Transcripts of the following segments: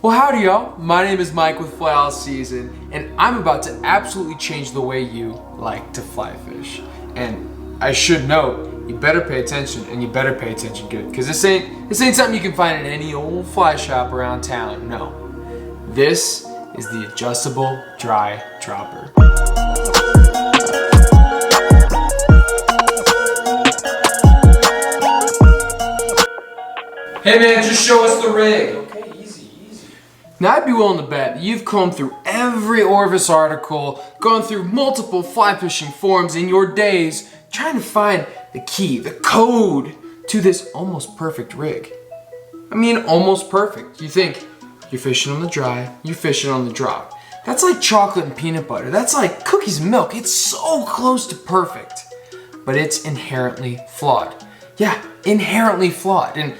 Well, howdy y'all, my name is Mike with Fly All Season, and I'm about to absolutely change the way you like to fly fish. And I should note, you better pay attention, and you better pay attention good, because this ain't something you can find in any old fly shop around town, no. This is the adjustable dry dropper. Hey man, just show us the rig. Okay, easy. Now I'd be willing to bet that you've combed through every Orvis article, gone through multiple fly fishing forums in your days, trying to find the key, the code to this almost perfect rig. I mean, almost perfect. You think, you're fishing on the dry, you're fishing on the drop. That's like chocolate and peanut butter. That's like cookies and milk. It's so close to perfect, but it's inherently flawed. Yeah, inherently flawed. And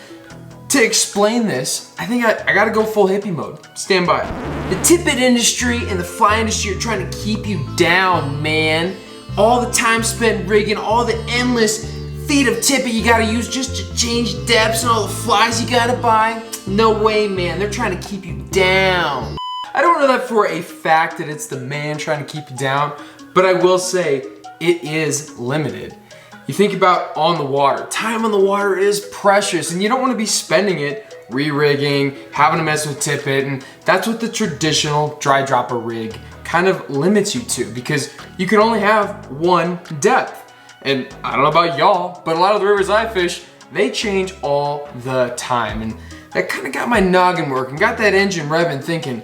to explain this, I think I gotta go full hippie mode. Stand by. The tippet industry and the fly industry are trying to keep you down, man. All the time spent rigging, all the endless feet of tippet you gotta use just to change depths and all the flies you gotta buy. No way, man. They're trying to keep you down. I don't know that for a fact that it's the man trying to keep you down, but I will say it is limited. You think about on the water. Time on the water is precious, and you don't want to be spending it re-rigging, having to mess with tippet, and that's what the traditional dry dropper rig kind of limits you to, because you can only have one depth. And I don't know about y'all, but a lot of the rivers I fish, they change all the time, and that kind of got my noggin working, got that engine revving, thinking,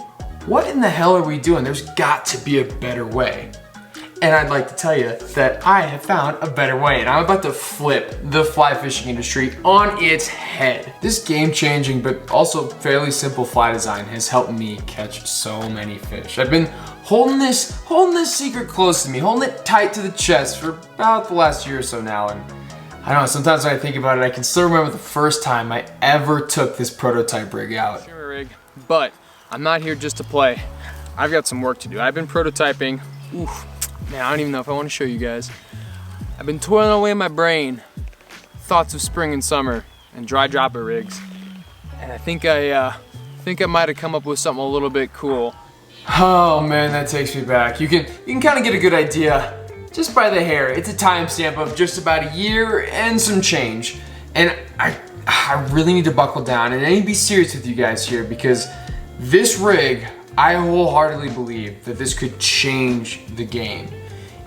what in the hell are we doing? There's got to be a better way. And I'd like to tell you that I have found a better way, and I'm about to flip the fly fishing industry on its head. This game-changing but also fairly simple fly design has helped me catch so many fish. I've been holding this secret close to me, holding it tight to the chest for about the last year or so now, and I don't know, sometimes when I think about it, I can still remember the first time I ever took this prototype rig out. Sure, rig, but I'm not here just to play. I've got some work to do. I've been prototyping. Oof. Man, I don't even know if I want to show you guys. I've been toiling away in my brain thoughts of spring and summer and dry dropper rigs, and I think I might have come up with something a little bit cool. Oh man, that takes me back. You can kind of get a good idea just by the hair. It's a timestamp of just about a year and some change, and I really need to buckle down, and I need to be serious with you guys here, because this rig, I wholeheartedly believe that this could change the game.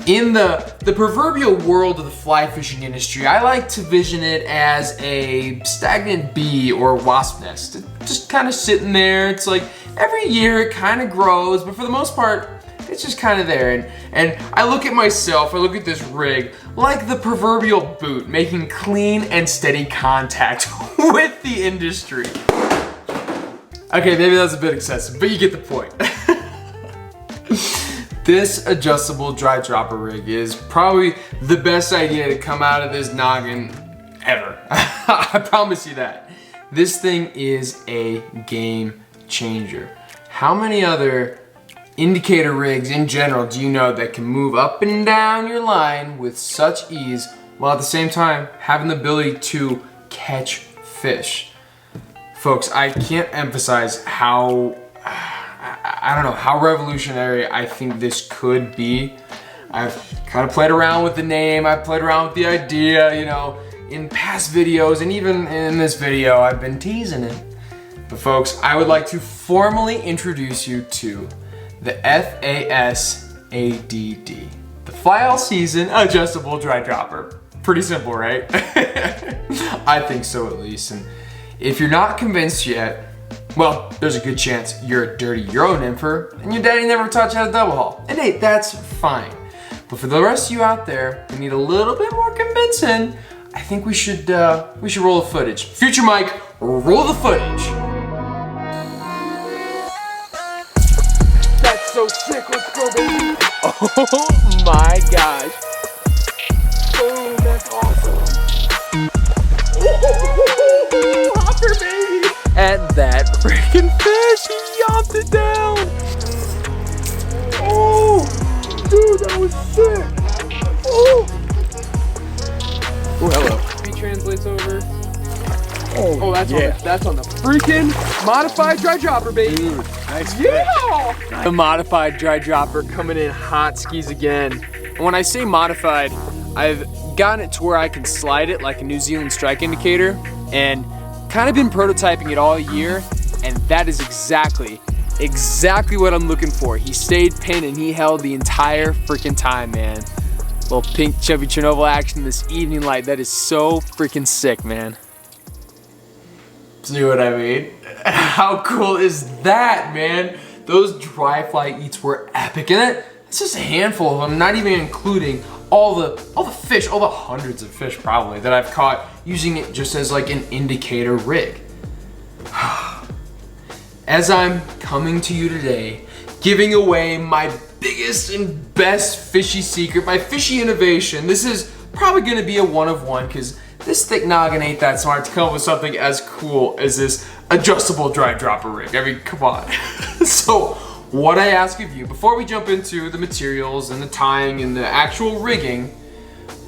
In the proverbial world of the fly fishing industry, I like to vision it as a stagnant bee or wasp nest. It's just kind of sitting there. It's like every year it kind of grows, but for the most part, it's just kind of there. And I look at myself, I look at this rig like the proverbial boot, making clean and steady contact with the industry. Okay, maybe that's a bit excessive, but you get the point. This adjustable dry dropper rig is probably the best idea to come out of this noggin ever. I promise you that. This thing is a game changer. How many other indicator rigs in general do you know that can move up and down your line with such ease, while at the same time having the ability to catch fish? Folks, I can't emphasize how, I don't know, how revolutionary I think this could be. I've kind of played around with the name, I've played around with the idea, you know, in past videos, and even in this video, I've been teasing it. But folks, I would like to formally introduce you to the FASADD, the Fly All Season Adjustable Dry Dropper. Pretty simple, right? I think so, at least. And if you're not convinced yet, well, there's a good chance you're a dirty Euro nympher and your daddy never taught you how to double haul. And hey, that's fine. But for the rest of you out there who need a little bit more convincing, I think we should roll the footage. Future Mike, roll the footage. That's so sick, let's go, baby. Oh my gosh. Boom, that's awesome. Ooh, hopper, baby. And that freaking fish, he yomped it down. Oh, dude, that was sick. Oh, hello. He translates over. Oh, that's That's on the freaking modified dry dropper, baby. Dude, nice fish. Yeah! The modified dry dropper coming in hot skis again. And when I say modified, I've gotten it to where I can slide it like a New Zealand strike indicator, and kind of been prototyping it all year, and that is exactly what I'm looking for. He stayed pinned and he held the entire freaking time, man. Little pink chubby Chernobyl action this evening light. That is so freaking sick, man. See what I mean? How cool is that, man? Those dry fly eats were epic, and it's just a handful of them, not even including all the fish, all the hundreds of fish probably that I've caught using it just as like an indicator rig. As I'm coming to you today, giving away my biggest and best fishy secret, my fishy innovation. This is probably gonna be a one of one because this thick noggin ain't that smart to come up with something as cool as this adjustable dry dropper rig. I mean, come on. So what I ask of you, before we jump into the materials and the tying and the actual rigging,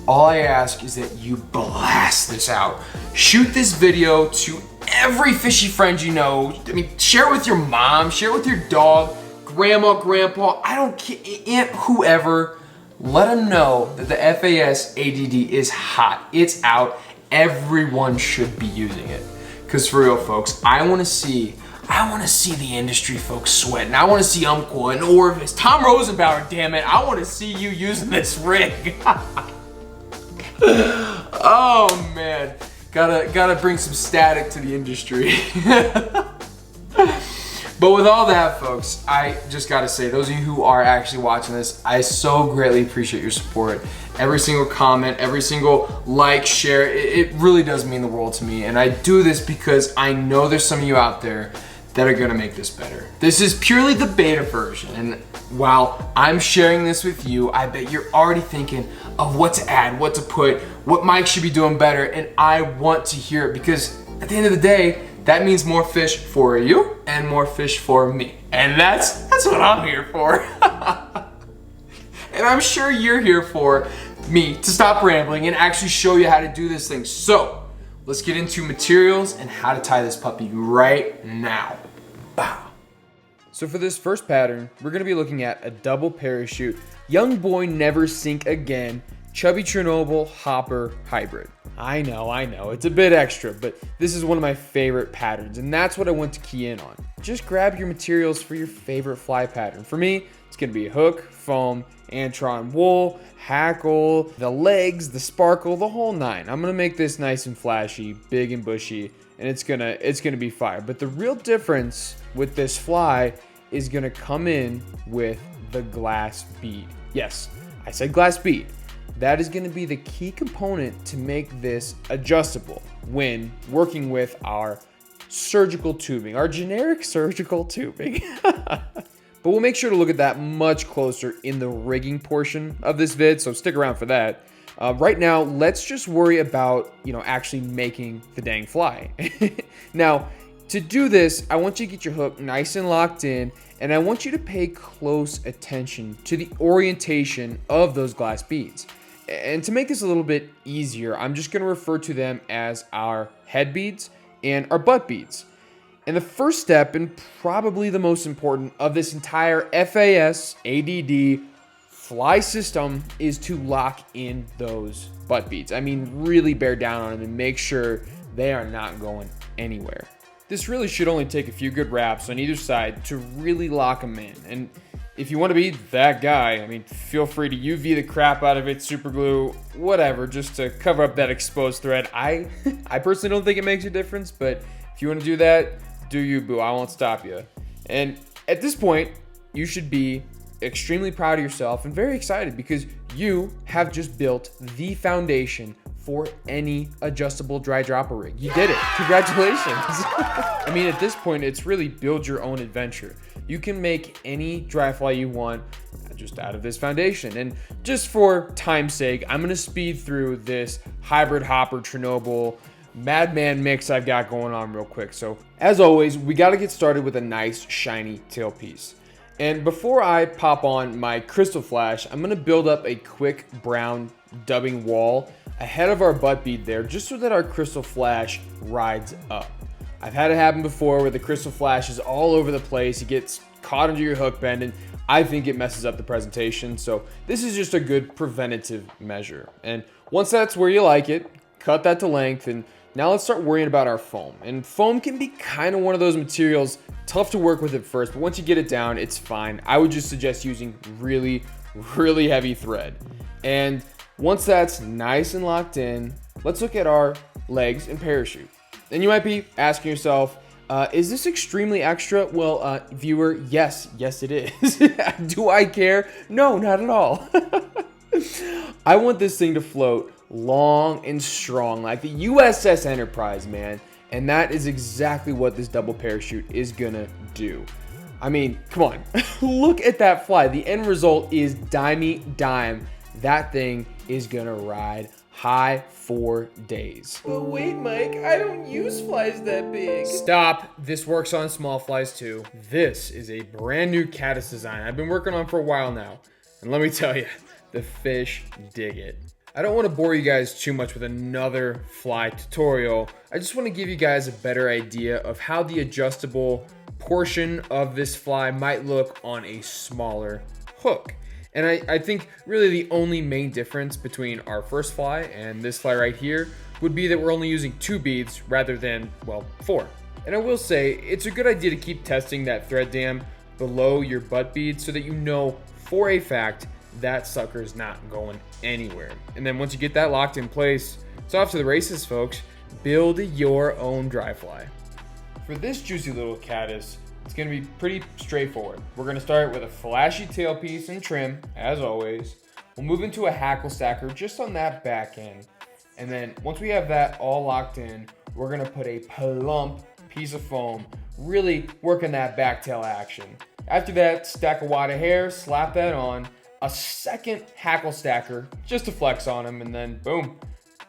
all I ask is that you blast this out. Shoot this video to every fishy friend you know. I mean, share it with your mom, share it with your dog, grandma, grandpa, I don't care, aunt, whoever. Let them know that the FASADD is hot. It's out. Everyone should be using it. Because for real, folks, I want to see the industry folks sweating. I want to see Umpqua and Orvis, Tom Rosenbauer, damn it. I want to see you using this rig. Oh man, gotta bring some static to the industry. But with all that, folks, I just gotta say, those of you who are actually watching this, I so greatly appreciate your support. Every single comment, every single like, share, it really does mean the world to me. And I do this because I know there's some of you out there that are gonna make this better. This is purely the beta version. And while I'm sharing this with you, I bet you're already thinking of what to add, what to put, what Mike should be doing better. And I want to hear it because at the end of the day, that means more fish for you and more fish for me. And that's what I'm here for. And I'm sure you're here for me to stop rambling and actually show you how to do this thing. So let's get into materials and how to tie this puppy right now. Bow. So for this first pattern, we're gonna be looking at a double parachute, young boy never sink again, chubby Chernobyl hopper hybrid. I know, it's a bit extra, but this is one of my favorite patterns, and that's what I want to key in on. Just grab your materials for your favorite fly pattern. For me, it's gonna be hook, foam, Antron wool, hackle, the legs, the sparkle, the whole nine. I'm gonna make this nice and flashy, big and bushy, and it's gonna be fire. But the real difference with this fly is gonna come in with the glass bead. Yes, I said glass bead. That is gonna be the key component to make this adjustable when working with our surgical tubing, our generic surgical tubing. But we'll make sure to look at that much closer in the rigging portion of this vid, so stick around for that. Right now, let's just worry about, actually making the dang fly. Now, to do this, I want you to get your hook nice and locked in, and I want you to pay close attention to the orientation of those glass beads. And to make this a little bit easier, I'm just gonna refer to them as our head beads and our butt beads. And the first step, and probably the most important of this entire FASADD fly system, is to lock in those butt beads. I mean, really bear down on them and make sure they are not going anywhere. This really should only take a few good wraps on either side to really lock them in. And if you want to be that guy, I mean, feel free to UV the crap out of it, super glue, whatever, just to cover up that exposed thread. I personally don't think it makes a difference, but if you want to do that, do you, boo. I won't stop you. And at this point, you should be extremely proud of yourself and very excited because you have just built the foundation for any adjustable dry dropper rig. You did it. Congratulations. I mean, at this point, it's really build your own adventure. You can make any dry fly you want just out of this foundation. And just for time's sake, I'm gonna speed through this hybrid hopper Chernobyl madman mix I've got going on real quick. So as always, we gotta get started with a nice shiny tailpiece. And before I pop on my crystal flash, I'm gonna build up a quick brown dubbing wall ahead of our butt bead there, just so that our crystal flash rides up. I've had it happen before where the crystal flash is all over the place. It gets caught under your hook bend, and I think it messes up the presentation. So this is just a good preventative measure. And once that's where you like it, cut that to length, and now let's start worrying about our foam. And foam can be kind of one of those materials, tough to work with at first, but once you get it down, it's fine. I would just suggest using really, really heavy thread. And once that's nice and locked in, let's look at our legs and parachute. And you might be asking yourself, is this extremely extra? Well, viewer, yes it is. Do I care? No, not at all. I want this thing to float long and strong like the USS Enterprise, man. And that is exactly what this double parachute is gonna do. I mean, come on, look at that fly. The end result is dimey dime. That thing is gonna ride high for days. But wait, Mike, I don't use flies that big. Stop. This works on small flies too. This is a brand new caddis design I've been working on for a while now. And let me tell you, the fish dig it. I don't want to bore you guys too much with another fly tutorial. I just want to give you guys a better idea of how the adjustable portion of this fly might look on a smaller hook. And I think really the only main difference between our first fly and this fly right here would be that we're only using 2 beads rather than, well, 4. And I will say, it's a good idea to keep testing that thread dam below your butt bead so that you know for a fact that sucker's not going anywhere. And then once you get that locked in place, it's off to the races, folks. Build your own dry fly. For this juicy little caddis, it's going to be pretty straightforward. We're going to start with a flashy tailpiece and trim, as always. We'll move into a hackle stacker just on that back end. And then once we have that all locked in, we're going to put a plump piece of foam, really working that back tail action. After that, stack a wad of hair, slap that on, a second hackle stacker just to flex on them, and then boom,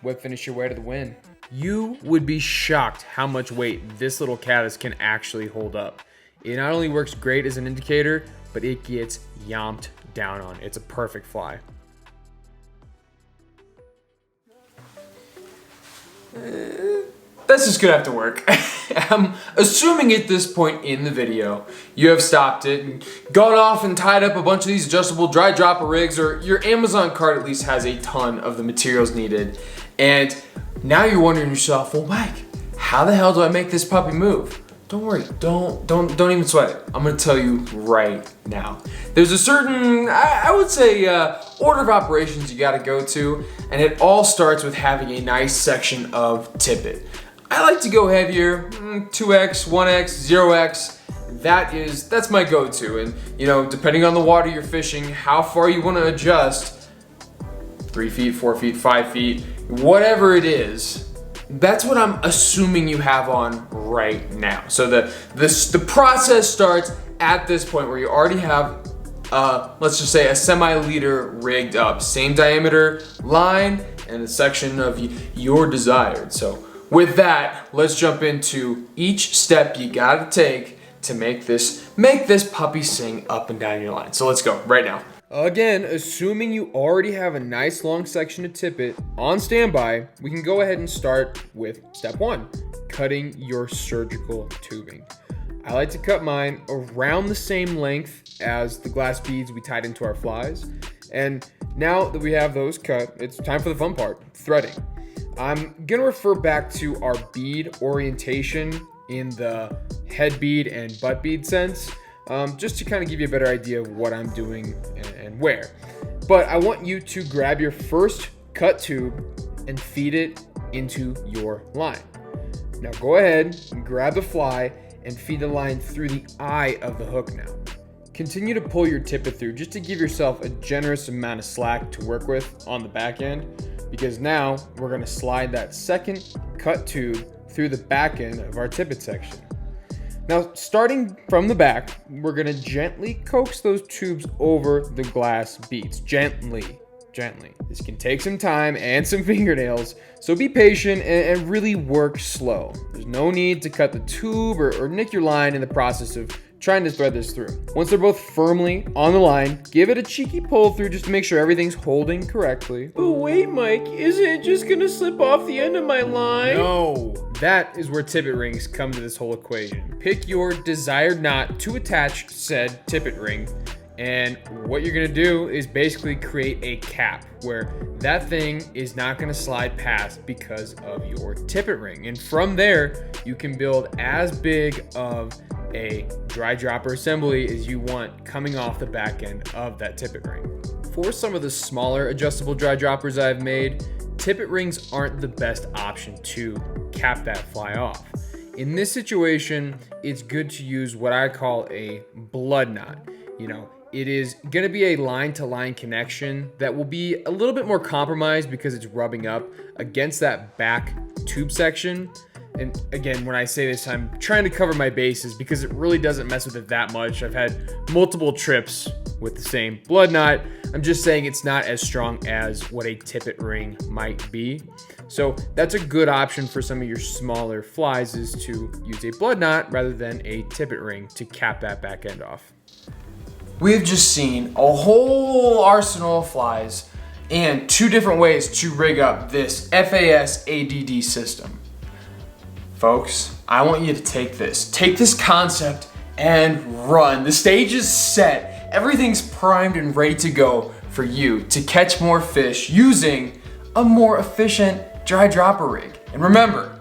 whip finish your way to the win. You would be shocked how much weight this little caddis can actually hold up. It not only works great as an indicator, but it gets yomped down on. It's a perfect fly. That's just gonna have to work. I'm assuming at this point in the video, you have stopped it and gone off and tied up a bunch of these adjustable dry dropper rigs, or your Amazon cart at least has a ton of the materials needed. And now you're wondering yourself, well, Mike, how the hell do I make this puppy move? Don't worry, don't even sweat it. I'm gonna tell you right now. There's a certain, I would say, order of operations you gotta go to, and it all starts with having a nice section of tippet. I like to go heavier, 2X, 1X, 0X. That's my go-to, and you know, depending on the water you're fishing, how far you wanna adjust, 3 feet, 4 feet, 5 feet, whatever it is, that's what I'm assuming you have on right now. So the process starts at this point where you already have, let's just say a semi-liter rigged up, same diameter line and a section of your desired. So with that, let's jump into each step you gotta take to make this puppy sing up and down your line. So let's go right now. Again, assuming you already have a nice long section of tippet on standby, we can go ahead and start with step 1, cutting your surgical tubing. I like to cut mine around the same length as the glass beads we tied into our flies. And now that we have those cut, it's time for the fun part, threading. I'm gonna refer back to our bead orientation in the head bead and butt bead sense. Just to kind of give you a better idea of what I'm doing and where. But I want you to grab your first cut tube and feed it into your line. Now go ahead and grab the fly and feed the line through the eye of the hook now. Continue to pull your tippet through just to give yourself a generous amount of slack to work with on the back end, because now we're going to slide that second cut tube through the back end of our tippet section. Now, starting from the back, we're gonna gently coax those tubes over the glass beads. Gently. This can take some time and some fingernails, so be patient and really work slow. There's no need to cut the tube or nick your line in the process of trying to thread this through. Once they're both firmly on the line, give it a cheeky pull through just to make sure everything's holding correctly. But wait, Mike, isn't it just gonna slip off the end of my line? No, that is where tippet rings come to this whole equation. Pick your desired knot to attach said tippet ring, and what you're gonna do is basically create a cap where that thing is not gonna slide past because of your tippet ring. And from there, you can build as big of a dry dropper assembly as you want coming off the back end of that tippet ring. For some of the smaller adjustable dry droppers I've made, tippet rings aren't the best option to cap that fly off. In this situation, it's good to use what I call a blood knot. It is gonna be a line-to-line connection that will be a little bit more compromised because it's rubbing up against that back tube section. And again, when I say this, I'm trying to cover my bases because it really doesn't mess with it that much. I've had multiple trips with the same blood knot. I'm just saying it's not as strong as what a tippet ring might be. So that's a good option for some of your smaller flies, is to use a blood knot rather than a tippet ring to cap that back end off. We've just seen a whole arsenal of flies and 2 different ways to rig up this FASADD system. Folks, I want you to take this concept and run. The stage is set. Everything's primed and ready to go for you to catch more fish using a more efficient dry dropper rig. And remember,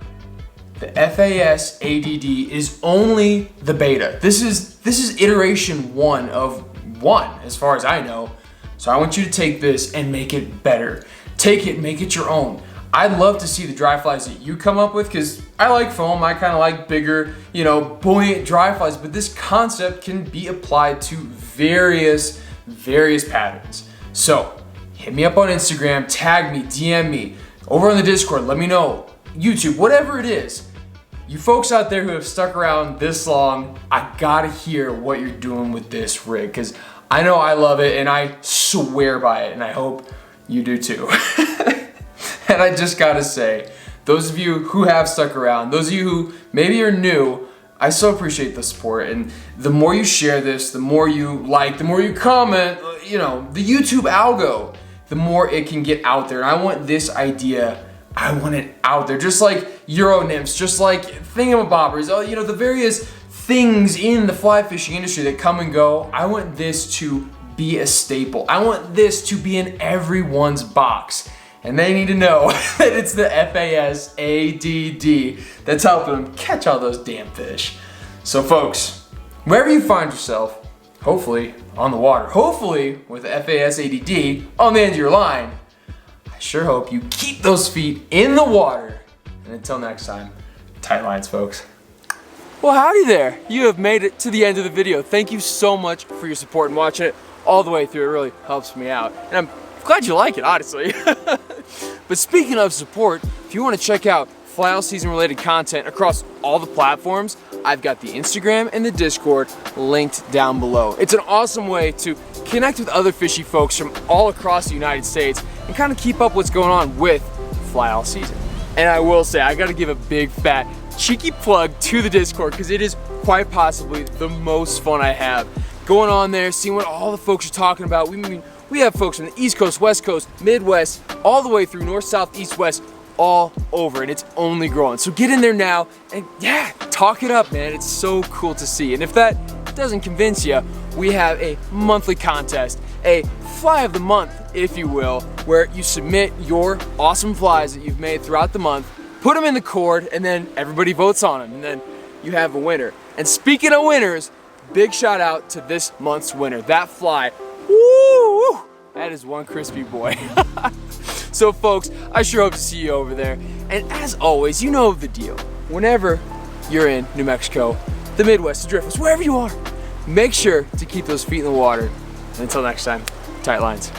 the FASADD is only the beta. This is iteration 1 of 1 as far as I know. So I want you to take this and make it better. Take it, make it your own. I'd love to see the dry flies that you come up with, because I like foam. I kind of like bigger, buoyant dry flies, but this concept can be applied to various patterns. So hit me up on Instagram, tag me, DM me, over on the Discord, let me know, YouTube, whatever it is. You folks out there who have stuck around this long, I gotta hear what you're doing with this rig, because I know I love it and I swear by it, and I hope you do too. And I just gotta say, those of you who have stuck around, those of you who maybe are new, I so appreciate the support. And the more you share this, the more you like, the more you comment, the YouTube algo, the more it can get out there. And I want this idea, I want it out there. Just like Euro nymphs, just like thingamabobbers, the various things in the fly fishing industry that come and go. I want this to be a staple. I want this to be in everyone's box. And they need to know that it's the FASADD that's helping them catch all those damn fish. So folks, wherever you find yourself, hopefully on the water, hopefully with the FASADD on the end of your line, I sure hope you keep those feet in the water. And until next time, tight lines, folks. Well, howdy there. You have made it to the end of the video. Thank you so much for your support and watching it all the way through. It really helps me out. And I'm glad you like it, honestly. But speaking of support, if you want to check out fly all season related content across all the platforms, I've got the Instagram and the Discord linked down below. It's an awesome way to connect with other fishy folks from all across the United States and kind of keep up what's going on with fly all season. And I will say, I got to give a big fat cheeky plug to the Discord, because it is quite possibly the most fun I have. Going on there, seeing what all the folks are talking about. We have folks from the East Coast, West Coast, Midwest, all the way through North, South, East, West, all over, and it's only growing. So get in there now and yeah, talk it up, man. It's so cool to see. And if that doesn't convince you, we have a monthly contest, a fly of the month, if you will, where you submit your awesome flies that you've made throughout the month, put them in the cord, and then everybody votes on them, and then you have a winner. And speaking of winners, big shout out to this month's winner. That fly, woo, that is one crispy boy. So folks, I sure hope to see you over there. And as always, you know the deal. Whenever you're in New Mexico, the Midwest, the Driftwest, wherever you are, make sure to keep those feet in the water. And until next time, tight lines.